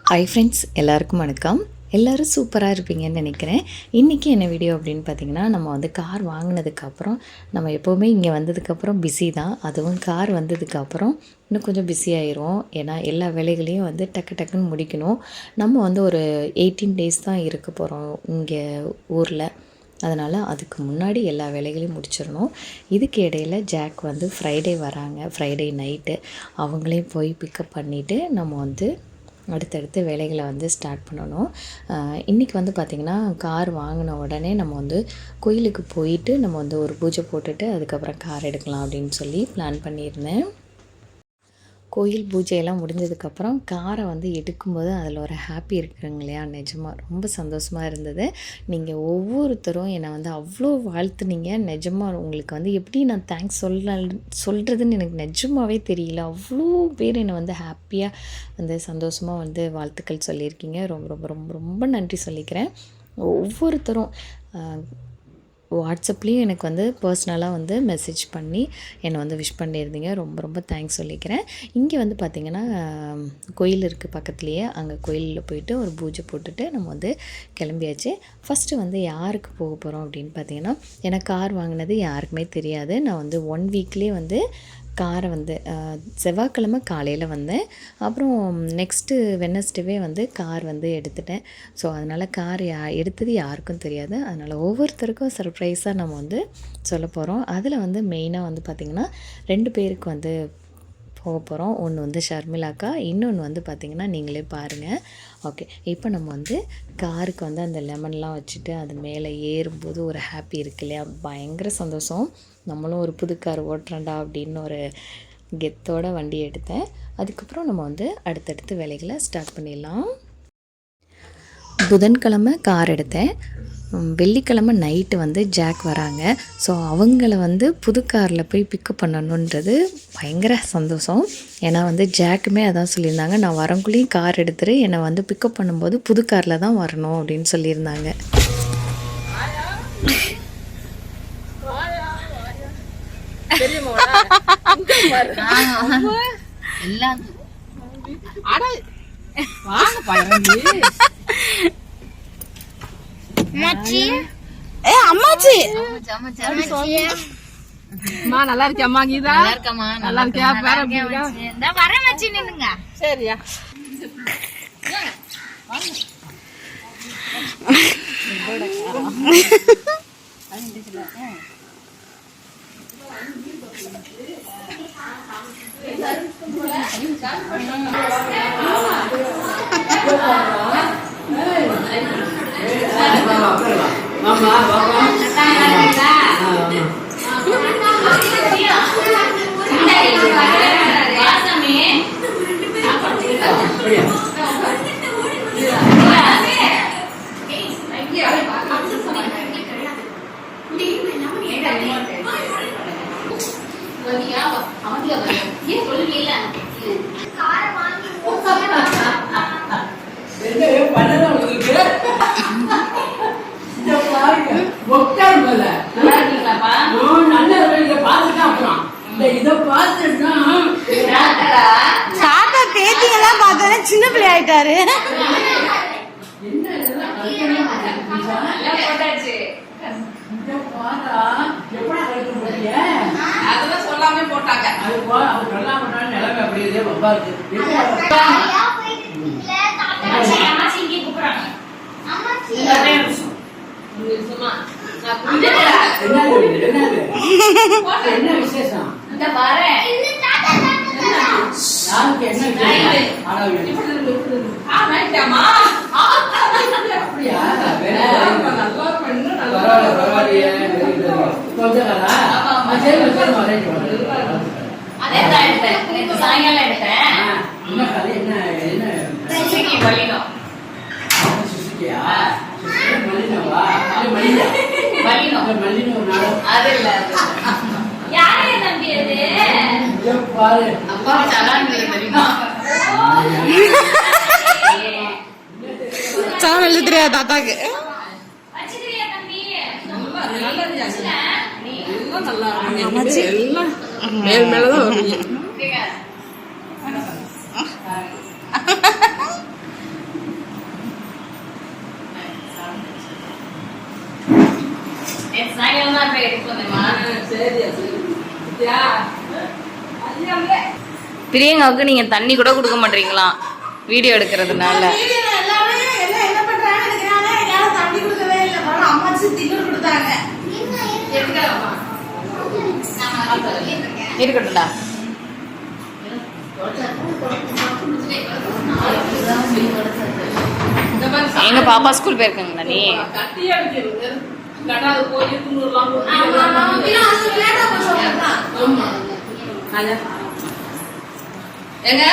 Hi friends, எல்லாருக்கும் வணக்கம். எல்லோரும் சூப்பராக இருப்பீங்கன்னு நினைக்கிறேன். இன்றைக்கி என்ன வீடியோ அப்படின்னு பார்த்திங்கன்னா, நம்ம வந்து கார் வாங்கினதுக்கப்புறம் நம்ம எப்போவுமே இங்கே வந்ததுக்கப்புறம் பிஸி தான். அதுவும் கார் வந்ததுக்கப்புறம் இன்னும் கொஞ்சம் பிஸி ஆயிரும். ஏன்னா எல்லா வேலைகளையும் வந்து டக்கு டக்குன்னு முடிக்கணும். நம்ம வந்து ஒரு 18 டேஸ் தான் இருக்க போகிறோம் இங்கே ஊரில். அதனால் அதுக்கு முன்னாடி எல்லா வேலைகளையும் முடிச்சிடணும். இதுக்கு இடையில் ஜாக் வந்து ஃப்ரைடே வராங்க. ஃப்ரைடே நைட்டு அவங்களையும் போய் பிக்கப் பண்ணிவிட்டு நம்ம வந்து அடுத்தடுத்து வேலைகளை வந்து ஸ்டார்ட் பண்ணணும். இன்றைக்கி வந்து பார்த்திங்கன்னா, கார் வாங்கின உடனே நம்ம வந்து கோயிலுக்கு போயிட்டு நம்ம வந்து ஒரு பூஜை போட்டுட்டு அதுக்கப்புறம் கார் எடுக்கலாம் அப்படின்னு சொல்லி பிளான் பண்ணியிருந்தேன். கோயில் பூஜையெல்லாம் முடிஞ்சதுக்கப்புறம் காரை வந்து எடுக்கும்போது அதில் ஒரு ஹாப்பி இருக்குங்க இல்லையா, நிஜமாக ரொம்ப சந்தோஷமாக இருந்தது. நீங்கள் ஒவ்வொருத்தரும் என்னை வந்து அவ்வளோ வாழ்த்துனீங்க. நிஜமாக உங்களுக்கு வந்து எப்படி நான் தேங்க்ஸ் சொல்கிறதுன்னு எனக்கு நிஜமாகவே தெரியல. அவ்வளோ பேர் என்னை வந்து ஹாப்பியாக வந்து சந்தோஷமாக வந்து வாழ்த்துக்கள் சொல்லியிருக்கீங்க. ரொம்ப ரொம்ப ரொம்ப ரொம்ப நன்றி சொல்லிக்கிறேன். ஒவ்வொருத்தரும் வாட்ஸ்அப்லேயும் எனக்கு வந்து பர்சனலாக வந்து மெசேஜ் பண்ணி என்னை வந்து விஷ் பண்ணியிருந்தீங்க. ரொம்ப ரொம்ப தேங்க்ஸ் சொல்லிக்கிறேன். இங்கே வந்து பார்த்திங்கன்னா, கோயில் இருக்குது பக்கத்துலேயே. அங்கே கோயிலில் போயிட்டு ஒரு பூஜை போட்டுட்டு நம்ம வந்து கிளம்பியாச்சு. ஃபஸ்ட்டு வந்து யாருக்கு போக போகிறோம் அப்படின்னு பார்த்திங்கன்னா, எனக்கு கார் வாங்கினது யாருக்குமே தெரியாது. நான் வந்து 1 வீக்லேயே வந்து காரை வந்து செவ்வாய்க்கிழமை காலையில் வந்தேன். அப்புறம் நெக்ஸ்ட்டு வெட்னஸ்டேவே வந்து கார் வந்து எடுத்துட்டேன். ஸோ அதனால் கார் எடுத்தது யாருக்கும் தெரியாது. அதனால் ஒவ்வொருத்தருக்கும் சர்ப்ரைஸாக நம்ம வந்து சொல்ல போகிறோம். அதில் வந்து மெயினாக வந்து பார்த்திங்கன்னா 2 பேருக்கு வந்து போக போகிறோம். ஒன்று வந்து ஷர்மிளாக்கா, இன்னொன்று வந்து பார்த்திங்கன்னா நீங்களே பாருங்கள். ஓகே, இப்போ நம்ம வந்து காருக்கு வந்து அந்த லெமன்லாம் வச்சுட்டு அது மேலே ஏறும்போது ஒரு ஹாப்பி இருக்கு இல்லையா, பயங்கர சந்தோஷம். நம்மளும் ஒரு புது கார் ஓட்டுறேன்டா அப்படின்னு ஒரு கெத்தோட வண்டி எடுத்தேன். அதுக்கப்புறம் நம்ம வந்து அடுத்தடுத்து வேலைகளை ஸ்டார்ட் பண்ணிடலாம். புதன்கிழமை கார் எடுத்தேன். வெள்ளிக்கிழமை நைட்டு வந்து ஜாக் வராங்க. ஸோ அவங்கள வந்து புது காரில் போய் பிக்கப் பண்ணணுன்றது பயங்கர சந்தோஷம். ஏன்னா வந்து ஜாக்குமே அதான் சொல்லியிருந்தாங்க, நான் வரக்குள்ளேயும் கார் எடுத்துரு, என்னை வந்து பிக்கப் பண்ணும்போது புது காரில் தான் வரணும் அப்படின்னு சொல்லியிருந்தாங்க. அம்மாச்சி நல்லா இருக்கே. அம்மா கீதா நல்லா இருக்கியா? வரேன் மச்சி, நின்னுங்க. சரியா? தாத்தா பேத்திங்கெல்லாம் பார்த்தோன்னே சின்ன பிள்ளை ஆயிட்டாரு. அதெல்லாம் சொல்லாம போட்டாங்க. என்ன விசேஷம்? சாயங்காலம் எடுத்தேன். சாமி தெரியாது தாத்தாக்கு. எல்லாம் மேல் மேலதான் வருவீங்க. சாயங்காலம் தான் போய் எடுத்து வந்தேம்மா. பிரியங்காவுக்கு நீங்க தண்ணி கூட கொடுக்க மாட்டீங்களா வீடியோ எடுக்கிறதுனால? இருக்கட்டும்டா. எங்க பாப்பா ஸ்கூல் போயிருக்காங்களா நீ? எங்க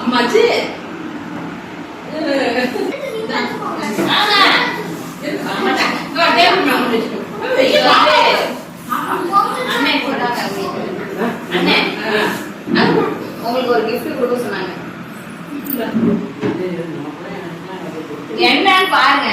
அம்மாச்சி உங்களுக்கு ஒரு கிஃப்ட் கொடுக்க சொன்னாங்க. என்னன்னு பாருங்க.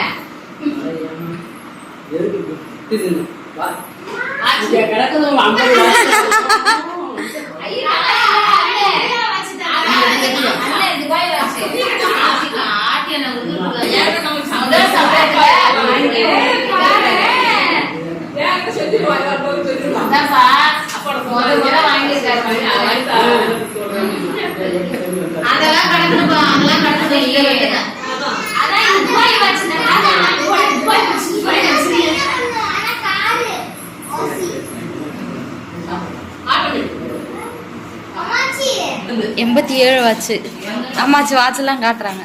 அதெல்லாம் கடந்து $87 வாட்ச். அம்மாச்சி வாட்ச் எல்லாம் காட்டுறாங்க.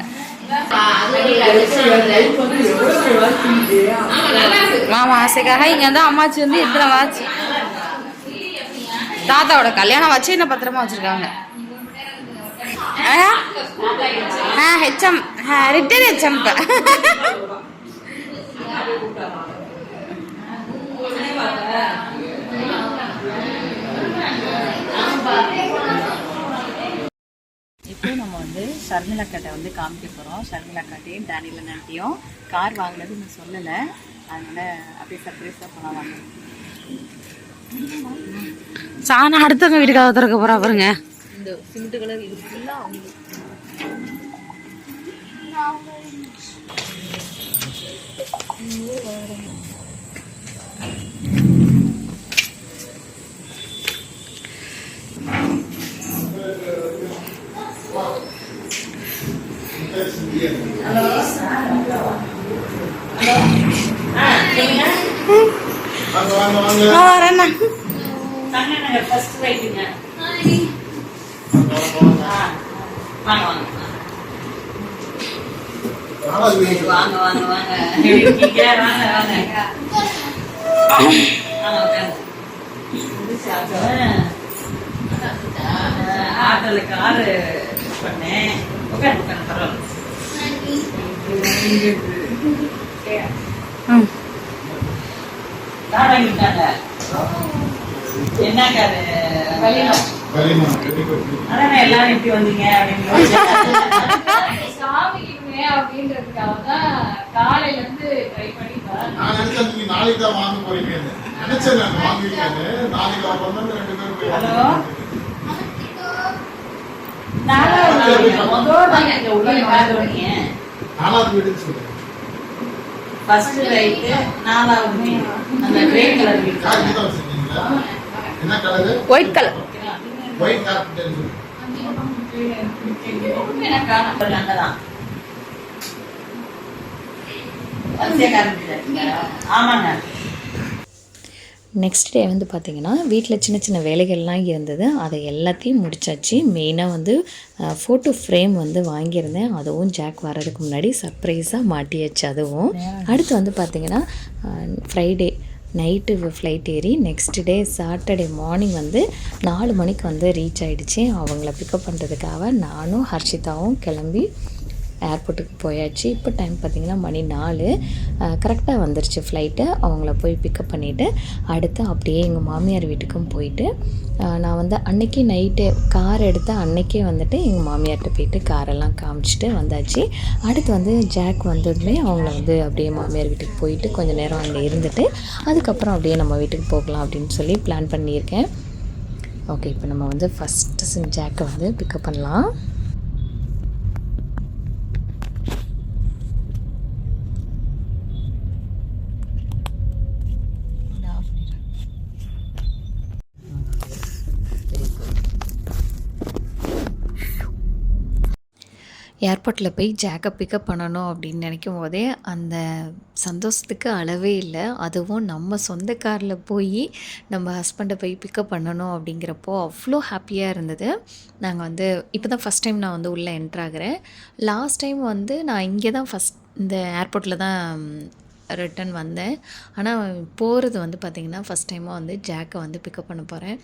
மாமா ஆசைக்காக இங்க வந்து அம்மாச்சி வந்து எத்தனை வாட்ச் தாத்தாவோட கல்யாண வாட்ச் என்ன பத்திரமா வச்சிருக்காங்க. ஹெச்எம் ரிட்டர்ன் ஹெச்எம் இப்போ நம்ம வந்து ஷர்மிளா அக்காட்ட வந்து காமிக்க போகிறோம். ஷர்மிளா அக்காட்டையும் டேனியில் நாட்டியும் கார் வாங்கினது இன்னும் சொல்லலை, அதனால் அப்படியே சர்ப்ரைஸாக போனால் வாங்க. சாணம் அடுத்தவங்க வீட்டுக்காக திறக்க போகிறா பாருங்க. இந்த சிமெண்ட் கலர் இது ஃபுல்லாக அவங்க என்ன காரு எல்லாரும் இப்படி வந்தீங்க அப்படின்றதுக்காக தான் காலையில இருந்து ட்ரை பண்ணி நாளைக்கு தான் வாங்க போறீங்க. ஒயிட் கலர் நெக்ஸ்ட் டே வந்து பார்த்திங்கன்னா வீட்டில் சின்ன சின்ன வேலைகள்லாம் இருந்தது, அதை எல்லாத்தையும் முடிச்சாச்சு. மெயினாக வந்து ஃபோட்டோ ஃப்ரேம் வந்து வாங்கியிருந்தேன், அதுவும் ஜாக் வர்றதுக்கு முன்னாடி சர்ப்ரைஸாக மாட்டியாச்சு. அதுவும் அடுத்து வந்து பார்த்திங்கன்னா ஃப்ரைடே நைட்டு ஃப்ளைட் ஏறி நெக்ஸ்ட் டே சாட்டர்டே மார்னிங் வந்து 4 மணிக்கு வந்து ரீச் ஆகிடுச்சு. அவங்கள பிக்கப் பண்ணுறதுக்காக நானும் ஹர்ஷிதாவும் கிளம்பி ஏர்போர்ட்டுக்கு போயாச்சு. இப்போ டைம் பார்த்திங்கன்னா மணி 4 கரெக்டாக வந்துருச்சு ஃப்ளைட்டு. அவங்கள போய் பிக்கப் பண்ணிவிட்டு அடுத்து அப்படியே எங்கள் மாமியார் வீட்டுக்கும் போயிட்டு நான் வந்து அன்றைக்கி நைட்டு கார் எடுத்து அன்றைக்கே வந்துட்டு எங்கள் மாமியார்கிட்ட போயிட்டு காரெல்லாம் காமிச்சிட்டு வந்தாச்சு. அடுத்து வந்து ஜாக் வந்ததுமே அவங்கள வந்து அப்படியே மாமியார் வீட்டுக்கு போயிட்டு கொஞ்சம் நேரம் அங்கே இருந்துட்டு அதுக்கப்புறம் அப்படியே நம்ம வீட்டுக்கு போகலாம் அப்படின்னு சொல்லி பிளான் பண்ணியிருக்கேன். ஓகே, இப்போ நம்ம வந்து ஃபஸ்ட்டு ஜாக்கை வந்து பிக்கப் பண்ணலாம். ஏர்போர்ட்டில் போய் ஜாக்கை பிக்கப் பண்ணணும் அப்படின்னு நினைக்கும் போதே அந்த சந்தோஷத்துக்கு அளவே இல்லை. அதுவும் நம்ம சொந்த காரில் போய் நம்ம ஹஸ்பண்டை போய் பிக்கப் பண்ணணும் அப்படிங்கிறப்போ அவ்வளோ ஹாப்பியாக இருந்தது. நாங்கள் வந்து இப்போ தான் ஃபஸ்ட் டைம் நான் வந்து உள்ளே என்ட்ராகிறேன். லாஸ்ட் டைம் வந்து நான் இங்கே தான் இந்த ஏர்போர்ட்டில் தான் ரிட்டன் வந்தேன். ஆனால் போகிறது வந்து பார்த்திங்கன்னா ஃபஸ்ட் டைமாக வந்து ஜாக்கை வந்து பிக்கப் பண்ண போகிறேன்.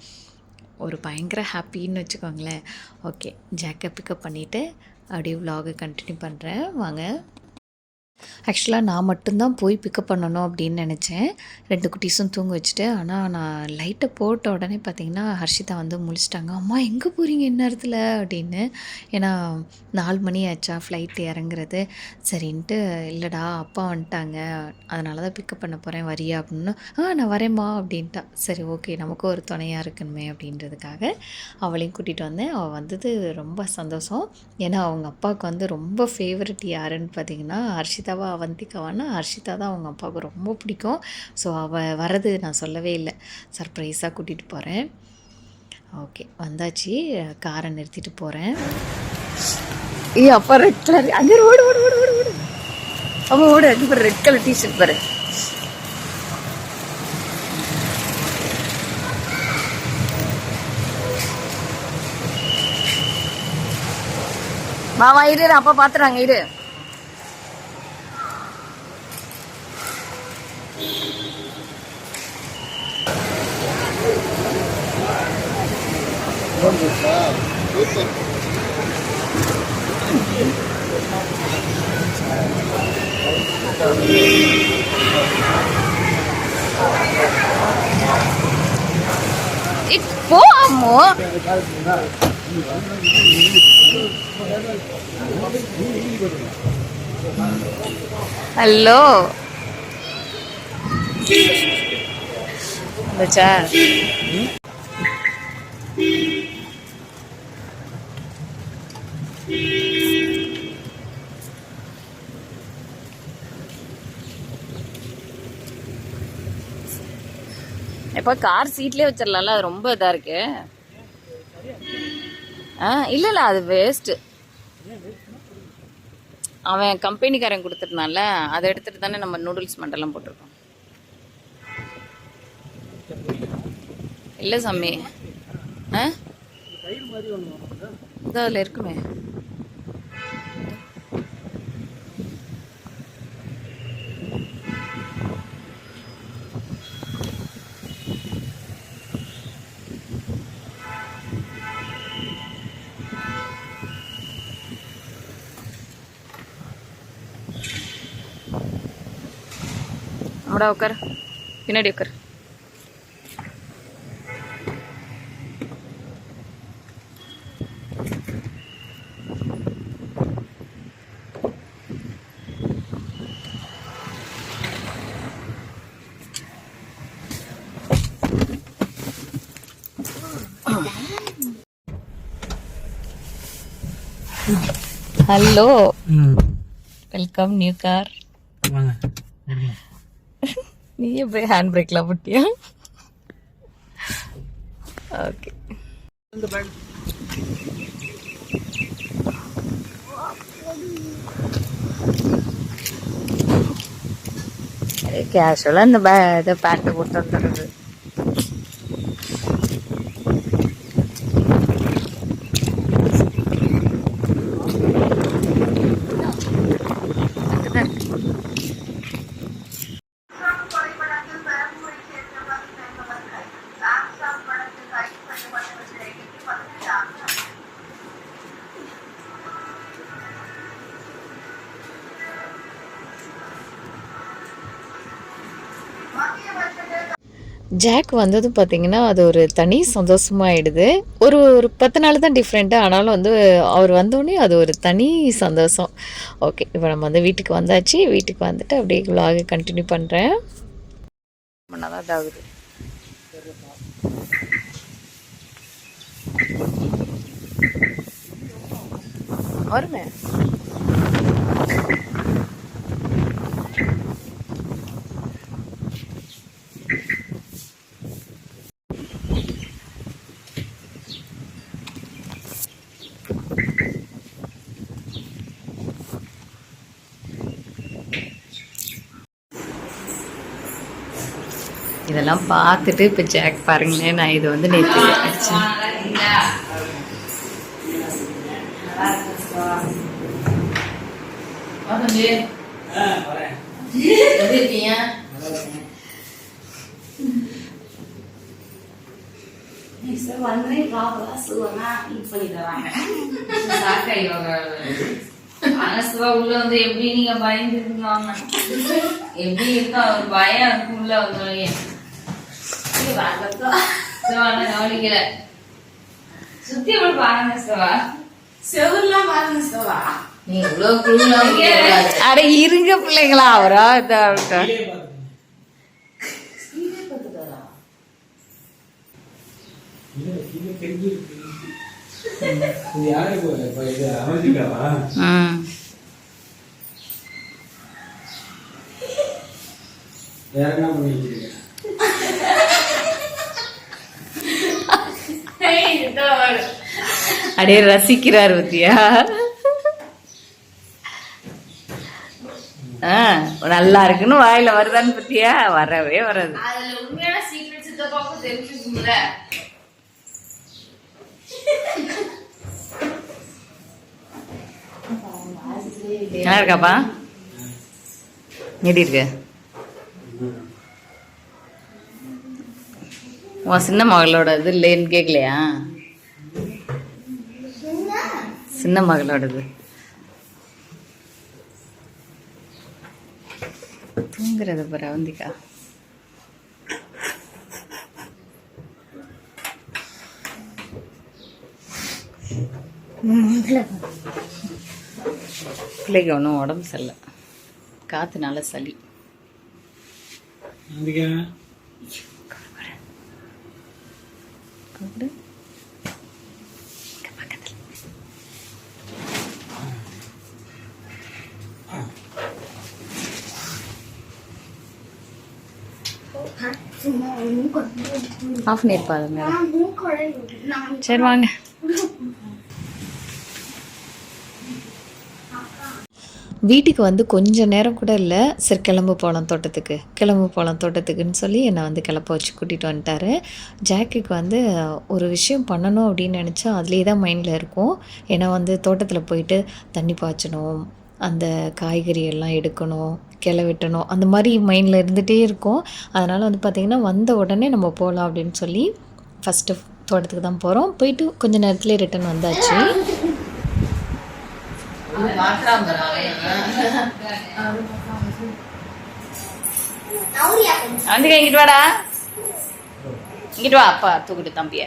ஒரு பயங்கர ஹாப்பின்னு வச்சுக்கோங்களேன். ஓகே, ஜாக்கை பிக்கப் பண்ணிவிட்டு அப்படியே vlog கண்டினியூ பண்ணுறேன் வாங்க. ஆக்சுவலாக நான் மட்டும்தான் போய் பிக்கப் பண்ணணும் அப்படின்னு நினச்சேன். 2 குட்டீஸும் தூங்க வச்சுட்டு. ஆனால் நான் லைட்டை போட்ட உடனே பார்த்திங்கன்னா ஹர்ஷிதா வந்து முழிச்சிட்டாங்க. அம்மா எங்கே போகிறீங்க இந்நேரத்தில் அப்படின்னு. ஏன்னா 4 மணி ஆச்சா ஃப்ளைட் இறங்குறது. சரின்ட்டு இல்லைடா அப்பா வந்துட்டாங்க, அதனால தான் பிக்கப் பண்ண போகிறேன், வரியா அப்படின்னு. நான் வரேம்மா அப்படின்ட்டா. சரி ஓகே, நமக்கும் ஒரு துணையாக இருக்கணுமே அப்படின்றதுக்காக அவளையும் கூட்டிகிட்டு வந்தேன். அவள் வந்தது ரொம்ப சந்தோஷம். ஏன்னா அவங்க அப்பாவுக்கு வந்து ரொம்ப ஃபேவரட் யாருன்னு பார்த்திங்கன்னா ஹர்ஷிதாவா அவந்திகாவானா ஹர்ஷிதா தான் அவங்க அப்பாவுக்கு ரொம்ப பிடிக்கும். ஸோ அவள் வரது நான் சொல்லவே இல்லை, சர்ப்ரைஸாக கூட்டிகிட்டு போகிறேன். ஓகே வந்தாச்சு, காரை நிறுத்திட்டு போகிறேன். அப்பா ரெட் கலர் அங்கே ஓடு ஓடு ஓடு ஓடு ஓடு அவன் ஓடு. அங்கே பாரு ரெட் கலர் டிஷர்ட் பாரு. வா இரு, அப்பா பார்த்துறாங்க இரு. இப்போ அம்மோ ஹலோ வந்துச்சா? இப்போ கார் சீட்லேயே வச்சிடலாம்ல, அது ரொம்ப இதாக இருக்கு. இல்லை இல்லை அது வேஸ்ட்டு. அவன் கம்பெனிக்காரன் கொடுத்துருந்தான்ல, அதை எடுத்துகிட்டு தானே நம்ம நூடுல்ஸ் மண்டெல்லாம் போட்டிருக்கோம். இல்லை சாமி, இது அதில் இருக்குமே. நம்மடா உட்கார், பின்னாடி உட்கார். Hello, welcome new car. நீயே போய் ஹேண்ட் பிரேக்லாம் போட்டியா? ஓகே. கேஷுவலாக இந்த இதை பேண்ட்டை போட்டு வந்துடுறது. ஜாக் வந்தது பார்த்திங்கன்னா அது ஒரு தனி சந்தோஷமாகிடுது. ஒரு 10 நாள் தான் டிஃப்ரெண்ட்டு, ஆனாலும் வந்து அவர் வந்தோடனே அது ஒரு தனி சந்தோஷம். ஓகே, இப்போ நம்ம வந்து வீட்டுக்கு வந்தாச்சு. வீட்டுக்கு வந்துட்டு அப்படியே vlog கண்டினியூ பண்ணுறேன். மண்ணாதான் இதாகுது. வருமே. இதெல்லாம் பார்த்துட்டு இப்போ ஜாக் பாருங்களேன், நான் இது வந்து நேற்று அடிச்சேன். உள்ள வந்து எப்படி நீங்க பயந்துருக்கீங்க, எப்படி இருக்கா ஒரு பயம் இருக்கு உள்ள வந்து கவனிக்கல. சுத்தி எப்படி பாருங்க சிவா, செவர்லாம் பாருங்க சிவா. நீ இவ்வளவு குழுல அட இருங்க பிள்ளைங்களா, அவரா இதா வேற என்ன பண்ணி வச்சிருக்க? அப்படியே ரசிக்கிறார் பத்தியா. நல்லா இருக்குன்னு வாயில வருதான்னு பத்தியா, வரவே வராது. அதுல உண்மையான சீக்ரெட் சித்தப்பாவுக்கு தெரிஞ்சுக்கும்ல. நல்லா இருக்காப்பா? எப்படி இருக்கு? உன் சின்ன மகளோட இது இல்லைன்னு கேட்கலையா? சின்ன மகளோடது தூங்குறது பாரு அவந்திக்கா. பிள்ளைக்கு ஒன்றும் உடம்பு சரியில்லை, காற்றுனால சளி. ஆஃப் பண்ணிருப்பாங்க. சரி வாங்க. வீட்டுக்கு வந்து கொஞ்சம் நேரம் கூட இல்லை, சரி கிளம்பு போகலாம் தோட்டத்துக்குன்னு சொல்லி என்னை வந்து கிளப்ப வச்சு கூட்டிகிட்டு வந்துட்டாரு. ஜாக்குக்கு வந்து ஒரு விஷயம் பண்ணணும் அப்படின்னு நினச்சா அதுலேயே தான் மைண்டில் இருக்கும். ஏன்னா வந்து தோட்டத்தில் போயிட்டு தண்ணி பாய்ச்சணும், அந்த காய்கறி எல்லாம் எடுக்கணும், கிளை வெட்டணும், அந்த மாதிரி மைண்டில் இருந்துகிட்டே இருக்கும். அதனால் வந்து பார்த்திங்கன்னா வந்த உடனே நம்ம போகலாம் அப்படின்னு சொல்லி ஃபஸ்ட்டு தோட்டத்துக்கு தான் போகிறோம். போயிட்டு கொஞ்சம் நேரத்துலேயே ரிட்டன் வந்தாச்சு. அந்திகா இங்கிட்டு வாடா, இங்கிட்டு வா, அப்பா தூக்கிட்டு தம்பிய.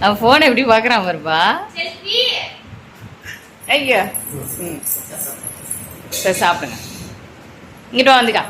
அவன் போன் எப்படி பாக்குறான் பாருப்பா. ஐயோ சரி சாப்பிடுங்க. இங்கிட்டு வா வந்திக்கா.